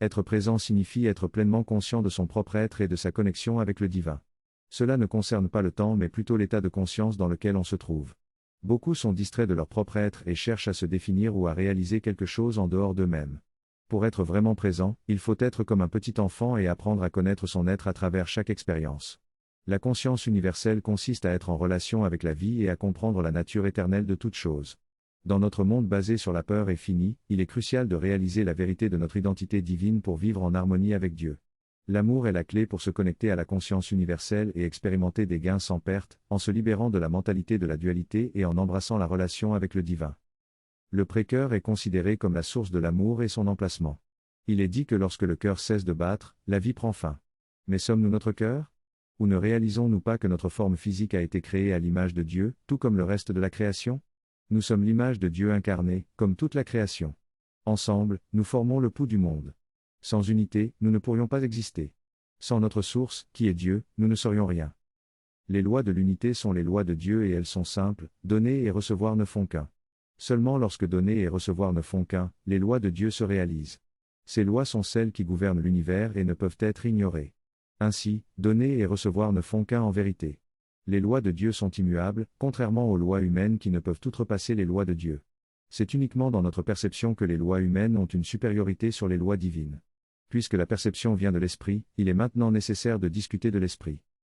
Être présent signifie être pleinement conscient de son propre être et de sa connexion avec le divin. Cela ne concerne pas le temps mais plutôt l'état de conscience dans lequel on se trouve. Beaucoup sont distraits de leur propre être et cherchent à se définir ou à réaliser quelque chose en dehors d'eux-mêmes. Pour être vraiment présent, il faut être comme un petit enfant et apprendre à connaître son être à travers chaque expérience. La conscience universelle consiste à être en relation avec la vie et à comprendre la nature éternelle de toute chose. Dans notre monde basé sur la peur et fini, il est crucial de réaliser la vérité de notre identité divine pour vivre en harmonie avec Dieu. L'amour est la clé pour se connecter à la conscience universelle et expérimenter des gains sans perte, en se libérant de la mentalité de la dualité et en embrassant la relation avec le divin. Le pré-cœur est considéré comme la source de l'amour et son emplacement. Il est dit que lorsque le cœur cesse de battre, la vie prend fin. Mais sommes-nous notre cœur ? Ou ne réalisons-nous pas que notre forme physique a été créée à l'image de Dieu, tout comme le reste de la création ? Nous sommes l'image de Dieu incarnée, comme toute la création. Ensemble, nous formons le pouls du monde. Sans unité, nous ne pourrions pas exister. Sans notre source, qui est Dieu, nous ne serions rien. Les lois de l'unité sont les lois de Dieu et elles sont simples, donner et recevoir ne font qu'un. Seulement lorsque donner et recevoir ne font qu'un, les lois de Dieu se réalisent. Ces lois sont celles qui gouvernent l'univers et ne peuvent être ignorées. Ainsi, donner et recevoir ne font qu'un en vérité. Les lois de Dieu sont immuables, contrairement aux lois humaines qui ne peuvent outrepasser les lois de Dieu. C'est uniquement dans notre perception que les lois humaines ont une supériorité sur les lois divines. Puisque la perception vient de l'esprit, il est maintenant nécessaire de discuter de l'esprit.